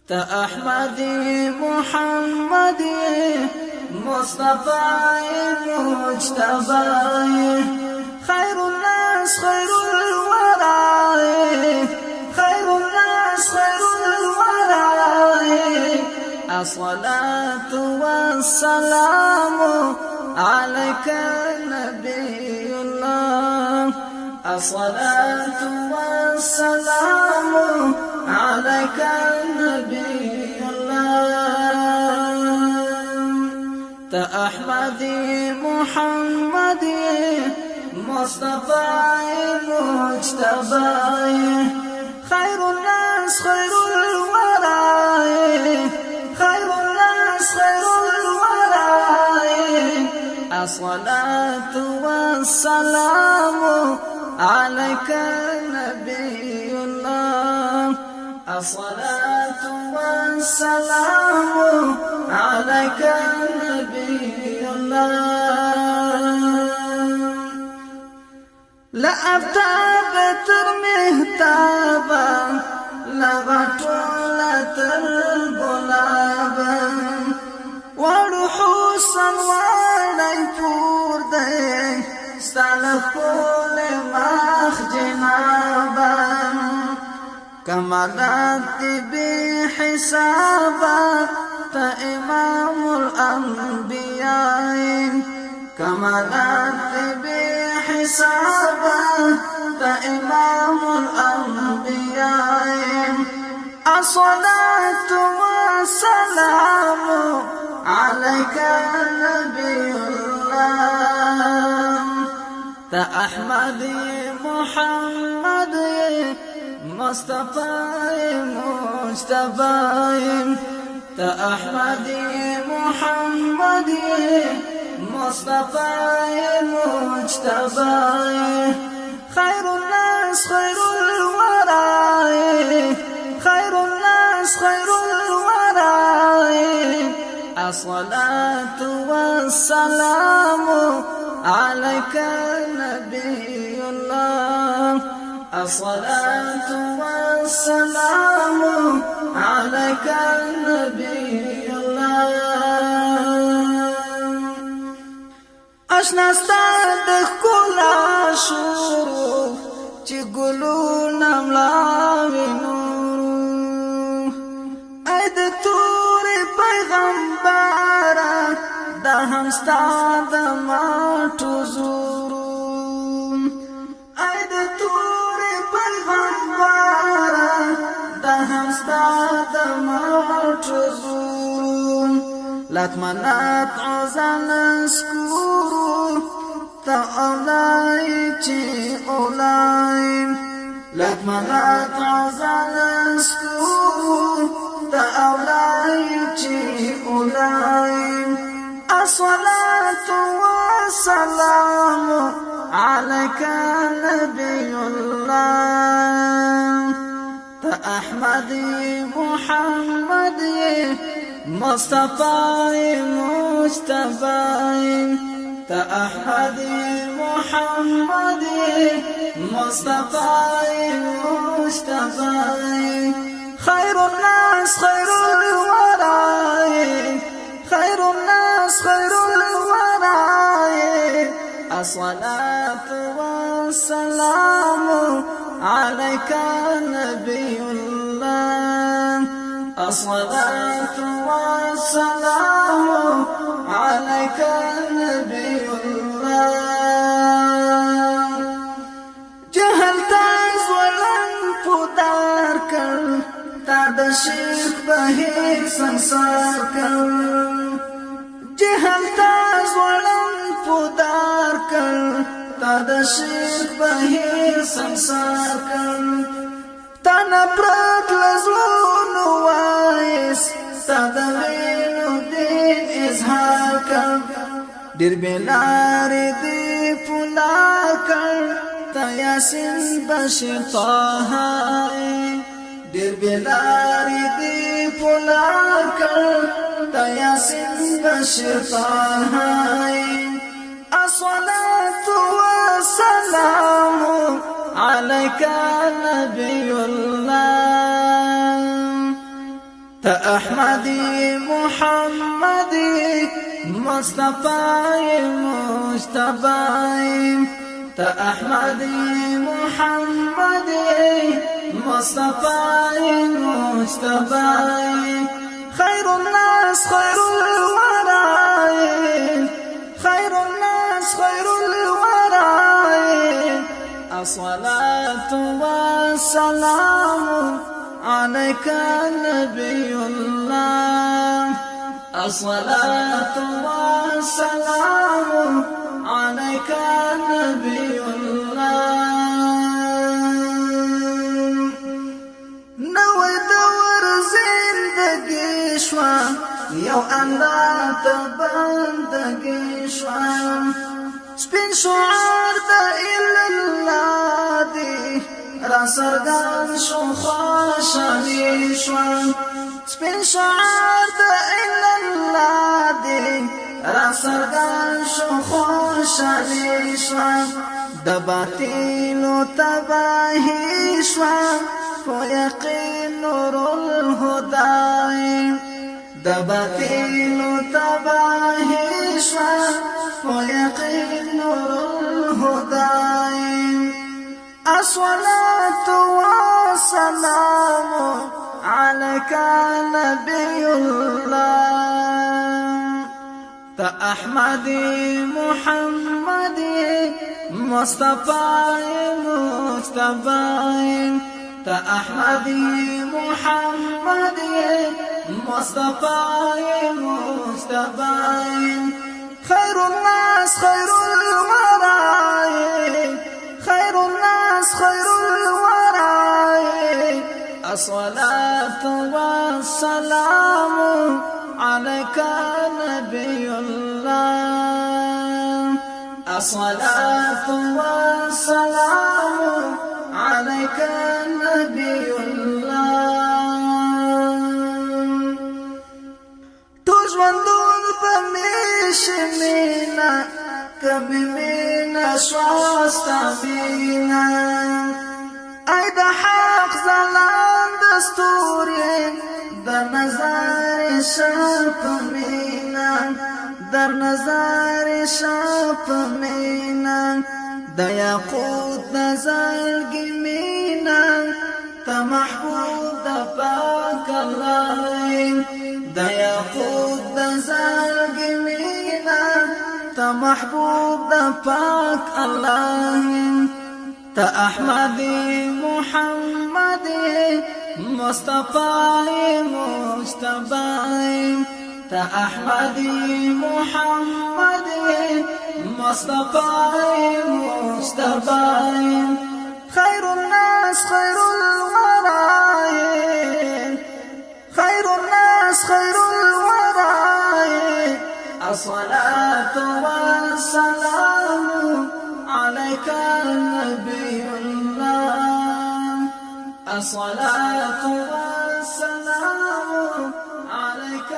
تا احمدی محمدی مصطفی مجتبی خیر الناس خیر الورى خیر الناس خیر الورى الصلاة والسلام عليك نبي الله الصلاة والسلام عليك نبي الله تا احمدی محمدی مصطفی مجتبی خیر الناس خیر الورى خیر الناس خیر الورى الصلاة والسلام عليك نبي الله الصلاة والسلام عليك نبي الله لا أفتاب ترمهتابا لا غطولة الغلابا وروحوسا وعلي فوردي استلقوا لمخ جنابا كمالات بحسابا إمام الأنبياء كمالات بحسابا إمام الأنبياء الصلاة والسلام عليك نبي الله تا أحمدي محمدي مصطفى مجتبى تا أحمدي محمدي مصطفى مجتبى خير الناس خير الورى خير الناس خير الورى الصلاة والسلام عليك نبي الله الصلاة والسلام عليك نبي الله اشنا ستاد کلا شروع چی گلونا ملاوی نورو اید توری پیغمبارا دا هم ستاد ماتو زورو اید توری پیغمبارا دا هم ستاد ماتو زورو لاتمنات عزان سکورو تا اولائی چی اولائی لاتمنات عزان سکورو تا اولائی چی اولائی الصلاة والسلام عليك نبي الله تا احمدی محمدی مصطفى مجتبى تا أحمدي محمدي مصطفى مجتبى خير الناس خير الورى خير الناس خير الورى الصلاة والسلام عليك نبي الله الصلاة والسلام عليك نبي الله جهلت ولن پدار کر تا د شیخ بهیر سنسار کر جهلت ولن پدار کر تا د شیخ بهیر سنسار کر تانا پرات لزلونو وایس تا دوینو دین اظهار کر دیر بیلاری دی پولا کر تا یاسین بشیر طاہائی دیر بیلاری دی پولا کر تا یاسین بشیر طاہائی الصلاة والسلام عليك نبي الله أحمدي محمدي مصطفى مجتبى أحمدي محمدي مصطفى مجتبى خير الناس خير الورى خير الناس خير الورى الصلاة والسلام عليك نبي الله الصلاة والسلام عليك نبي الله نوي دور زندگی شوا یو الله تبندگی شوا سپین شعار دا الا الله دی را سرگان شو خوشحالی شوا سپین شعار دا الا الله دی را سرگان شو خوشحالی شوا د باطل تباہی شوا کو یقین نور الهدى د باطل تباہی شوا کو یقین نور الهدى الصلاة والسلام عليك نبي الله أحمدي محمدي مصطفى مجتبى أحمدي محمدي مصطفى مجتبى خير الناس خير الورى خير الناس خير الورى الصلاة والسلام عليك نبي الله الصلاة والسلام عليك نبي الله تجوندون فمشمينا كبمينا شواستبينا ايد حق زلان دستوري در نظر شاپ مینا در نظر شاپ مینا د یاقوت نظر گمینا تا محبوب د پاک الله د یاقوت نظر گمینا تا محبوب د پاک الله تا احمدی محمدی مصطفى مجتبى أحمدي محمدي مصطفى مجتبى خير الناس خير الورى خير الناس خير الورى الصلاة والسلام عليك نبي الله الصلاة والسلام عليك